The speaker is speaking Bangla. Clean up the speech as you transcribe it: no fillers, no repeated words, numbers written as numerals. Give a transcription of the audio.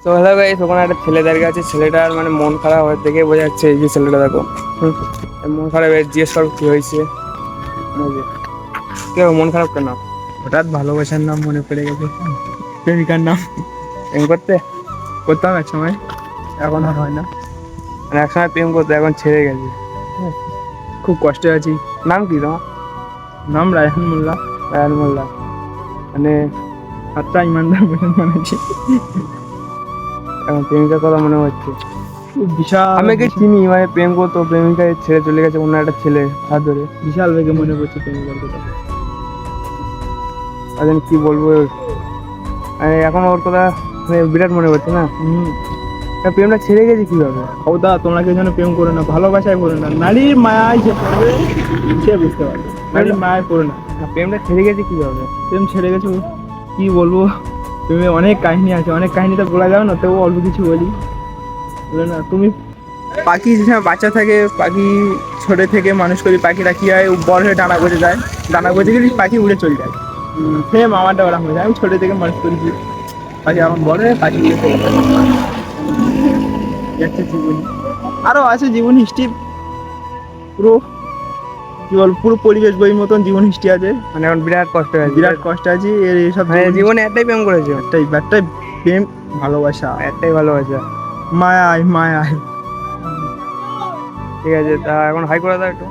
তো হ্যালো গাইস, ওখানে একটা ছেলে দাঁড়িয়ে আছে। ছেলেটার মানে মন খারাপ হয়ে দেখে বোঝা যাচ্ছে। এই যে ছেলেটা দেখো, মন খারাপ। জিজ্ঞেস করো কি হয়েছে। এই যে, কি হবে, মন খারাপ কেন? হঠাৎ ভালোবাসার নাম মনে পড়ে গেছে, প্রেমিকার নাম। প্রেম করতে করতাম এক সময়, এখন আর হয় না। মানে একসময় প্রেম করতে, এখন ছেড়ে গেছে। খুব কষ্টে আছি। নাম কি তোমার? নাম রায়হান মোল্লা। রায়ান মোল্লা। মানে আচ্ছা, ইমানদার মুসলমান আছি। এখন প্রেমিকার কথা মনে হচ্ছে। বিশাল আমি একে চিনি, মানে প্রেম করতো, প্রেমিকা ছেড়ে চলে গেছে অন্য একটা ছেলে হাত ধরে। বিশাল বেগে মনে পড়ছে প্রেমিকার কথা। এখন কি বলবো, মানে এখন ওর কথা মানে বিরাট মনে পড়ছে না। তা প্রেমটা ছেড়ে গেছে কিভাবে? খোদা, তোমরা কেউ যেন প্রেম করো না, ভালোবাসায় করো না, নারীর মায়ায় যে পড়বে সে বুঝতে পারবে। নারীর মায়ায় পড়ো না। প্রেমটা ছেড়ে গেছে কিভাবে? প্রেম ছেড়ে গেছো, কি বলবো। প্রেমে অনেক কাহিনী আছে, অনেক কাহিনীটা বলা যাবে না, তবু অল্প কিছু বলি। বলে না তুমি, পাখি যে সময় বাচ্চা থাকে, পাখি ছোট থেকে মানুষ করি, পাখিরা কি হয়, বড় হয়ে ডানা গজে যায়, ডানা গজে গেলে পাখি উড়ে চলে যায়। সেম আমারটা ওরা হয়ে যায়। আমি ছোট থেকে মানুষ করেছি, পাখি এখন বড় হয়ে পাখি উড়ে চলে যায়। এই হচ্ছে জীবনী। আরো আছে জীবন হিস্ট্রি, পুরো কি বল, পুরো পরিবেশ বইয়ের মতন জীবন হিস্ট্রি আছে। মানে এখন বিরাট কষ্ট হয়েছে, বিরাট কষ্ট আছে এর এইসব মানে জীবনে একটাই প্রেম করেছে, একটাই একটাই প্রেম, ভালোবাসা, একটাই ভালোবাসা। মায়ায় মায়ায়। ঠিক আছে, তা এখন হাই করে দাও একটু।